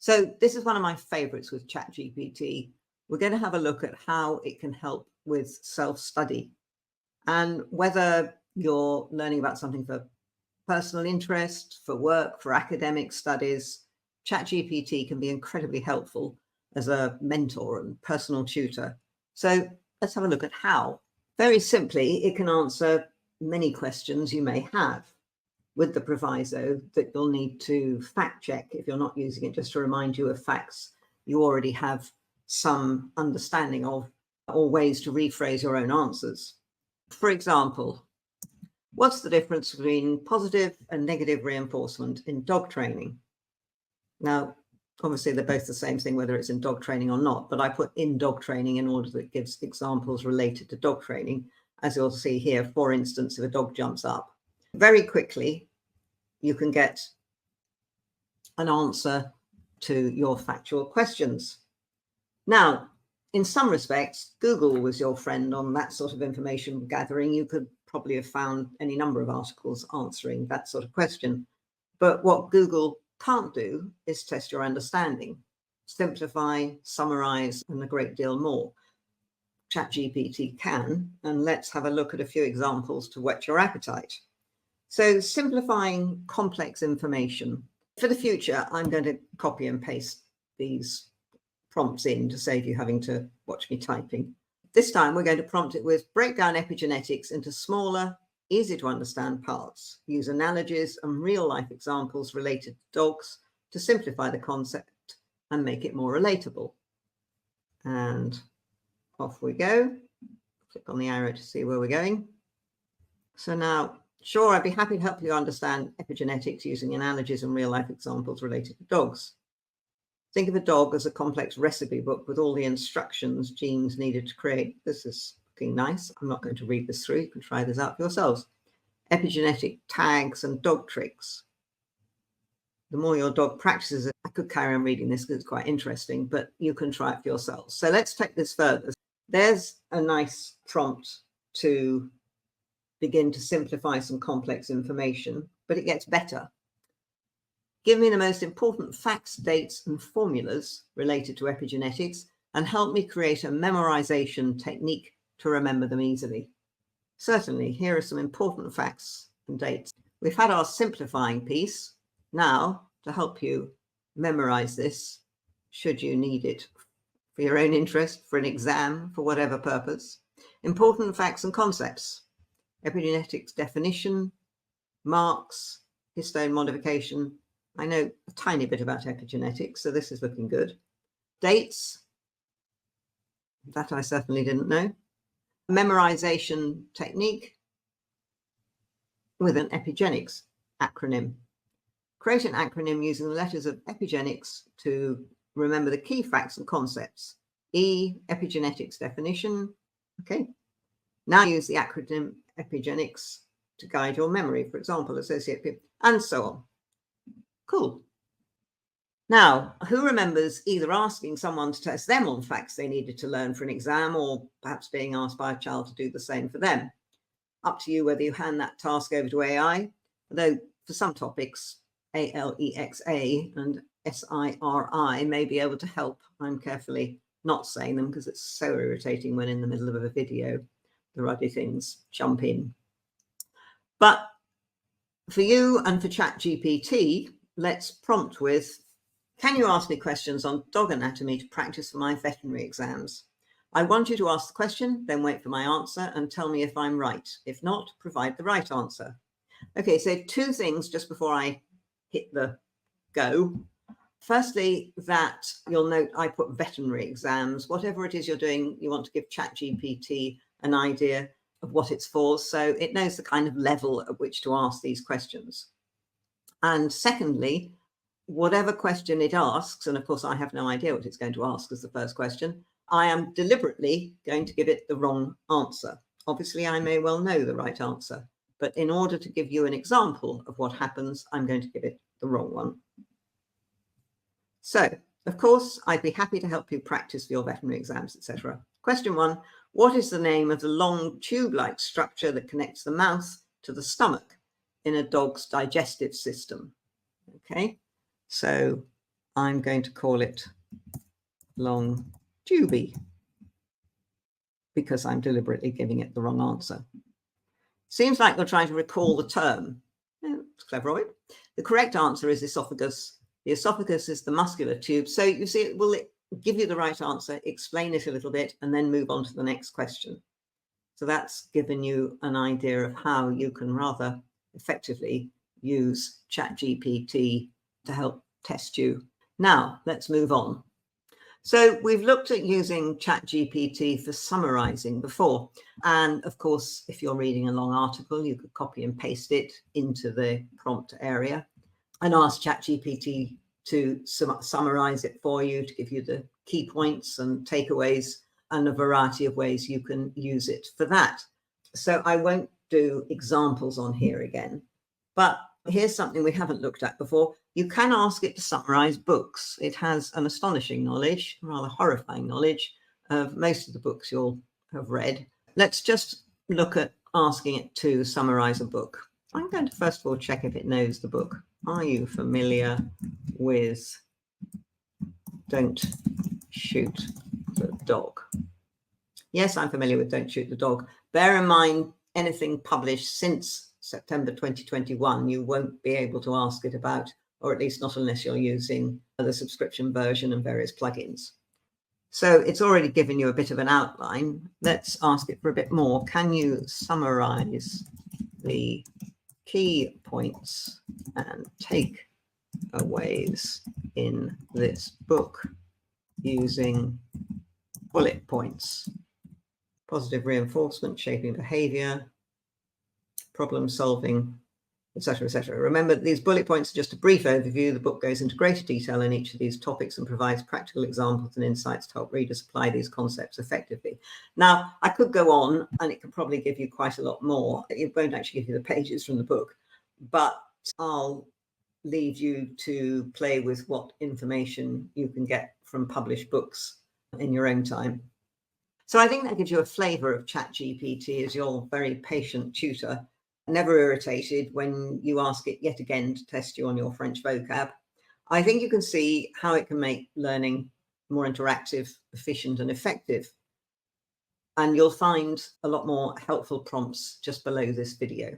So this is one of my favorites with ChatGPT. We're going to have a look at how it can help with self-study, and whether you're learning about something for personal interest, for work, for academic studies, ChatGPT can be incredibly helpful as a mentor and personal tutor. So let's have a look at how. Very simply, it can answer many questions you may have, with the proviso that you'll need to fact check if you're not using it, just to remind you of facts you already have some understanding of, or ways to rephrase your own answers. For example, what's the difference between positive and negative reinforcement in dog training? Now, obviously they're both the same thing, whether it's in dog training or not, but I put in dog training in order that it gives examples related to dog training. As you'll see here, for instance, if a dog jumps up, very quickly, you can get an answer to your factual questions. Now, in some respects, Google was your friend on that sort of information gathering. You could probably have found any number of articles answering that sort of question. But what Google can't do is test your understanding, simplify, summarize, and a great deal more. ChatGPT can, and let's have a look at a few examples to whet your appetite. So simplifying complex information. For the future, I'm going to copy and paste these prompts in to save you having to watch me typing. This time we're going to prompt it with break down epigenetics into smaller, easy to understand parts. Use analogies and real life examples related to dogs to simplify the concept and make it more relatable. And off we go. Click on the arrow to see where we're going. So now, sure, I'd be happy to help you understand epigenetics using analogies and real life examples related to dogs. Think of a dog as a complex recipe book with all the instructions genes needed to create. This is looking nice. I'm not going to read this through. You can try this out for yourselves. Epigenetic tags and dog tricks. The more your dog practices it, I could carry on reading this because it's quite interesting, but you can try it for yourselves. So let's take this further. There's a nice prompt to begin to simplify some complex information, but it gets better. Give me the most important facts, dates, and formulas related to epigenetics, and help me create a memorization technique to remember them easily. Certainly, here are some important facts and dates. We've had our simplifying piece. Now, to help you memorize this, should you need it for your own interest, for an exam, for whatever purpose. Important facts and concepts. Epigenetics definition, marks, histone modification. I know a tiny bit about epigenetics, so this is looking good. Dates, that I certainly didn't know. Memorization technique with an epigenetics acronym. Create an acronym using the letters of epigenetics to remember the key facts and concepts. E, epigenetics definition. Okay. Now use the acronym epigenetics to guide your memory, for example, associate people, and so on. Cool. Now, who remembers either asking someone to test them on facts they needed to learn for an exam, or perhaps being asked by a child to do the same for them? Up to you whether you hand that task over to AI, although for some topics, ALEXA and SIRI may be able to help. I'm carefully not saying them because it's so irritating when in the middle of a video, the ruddy things jump in. But for you and for ChatGPT, let's prompt with, can you ask me questions on dog anatomy to practice for my veterinary exams? I want you to ask the question, then wait for my answer and tell me if I'm right. If not, provide the right answer. Okay, so two things just before I hit the go. Firstly, that you'll note I put veterinary exams. Whatever it is you're doing, you want to give ChatGPT an idea of what it's for, so it knows the kind of level at which to ask these questions. And secondly, whatever question it asks, and of course I have no idea what it's going to ask as the first question, I am deliberately going to give it the wrong answer. Obviously, I may well know the right answer, but in order to give you an example of what happens, I'm going to give it the wrong one. So, of course, I'd be happy to help you practice for your veterinary exams, etc. Question 1, what is the name of the long tube-like structure that connects the mouth to the stomach in a dog's digestive system? Okay, so I'm going to call it long tubey because I'm deliberately giving it the wrong answer. Seems like you're trying to recall the term. Yeah, it's clever of it. The correct answer is esophagus. The esophagus is the muscular tube. So you see, it will give you the right answer, explain it a little bit, and then move on to the next question. So that's given you an idea of how you can rather effectively use ChatGPT to help test you. Now, let's move on. So we've looked at using ChatGPT for summarizing before. And of course, if you're reading a long article, you could copy and paste it into the prompt area and ask ChatGPT to summarize it for you, to give you the key points and takeaways and a variety of ways you can use it for that. So I won't do examples on here again, but here's something we haven't looked at before. You can ask it to summarize books. It has an astonishing knowledge, rather horrifying knowledge of most of the books you'll have read. Let's just look at asking it to summarize a book. I'm going to first of all check if it knows the book. Are you familiar with Don't Shoot the Dog? Yes, I'm familiar with Don't Shoot the Dog. Bear in mind, anything published since September 2021, you won't be able to ask it about, or at least not unless you're using the subscription version and various plugins. So it's already given you a bit of an outline. Let's ask it for a bit more. Can you summarize the key points and takeaways in this book using bullet points? Positive reinforcement, shaping behavior, problem solving, etc., etc. Remember, these bullet points are just a brief overview. The book goes into greater detail in each of these topics and provides practical examples and insights to help readers apply these concepts effectively. Now, I could go on and it could probably give you quite a lot more. It won't actually give you the pages from the book, but I'll leave you to play with what information you can get from published books in your own time. So I think that gives you a flavor of ChatGPT as your very patient tutor, never irritated when you ask it yet again to test you on your French vocab. I think you can see how it can make learning more interactive, efficient, and effective. And you'll find a lot more helpful prompts just below this video.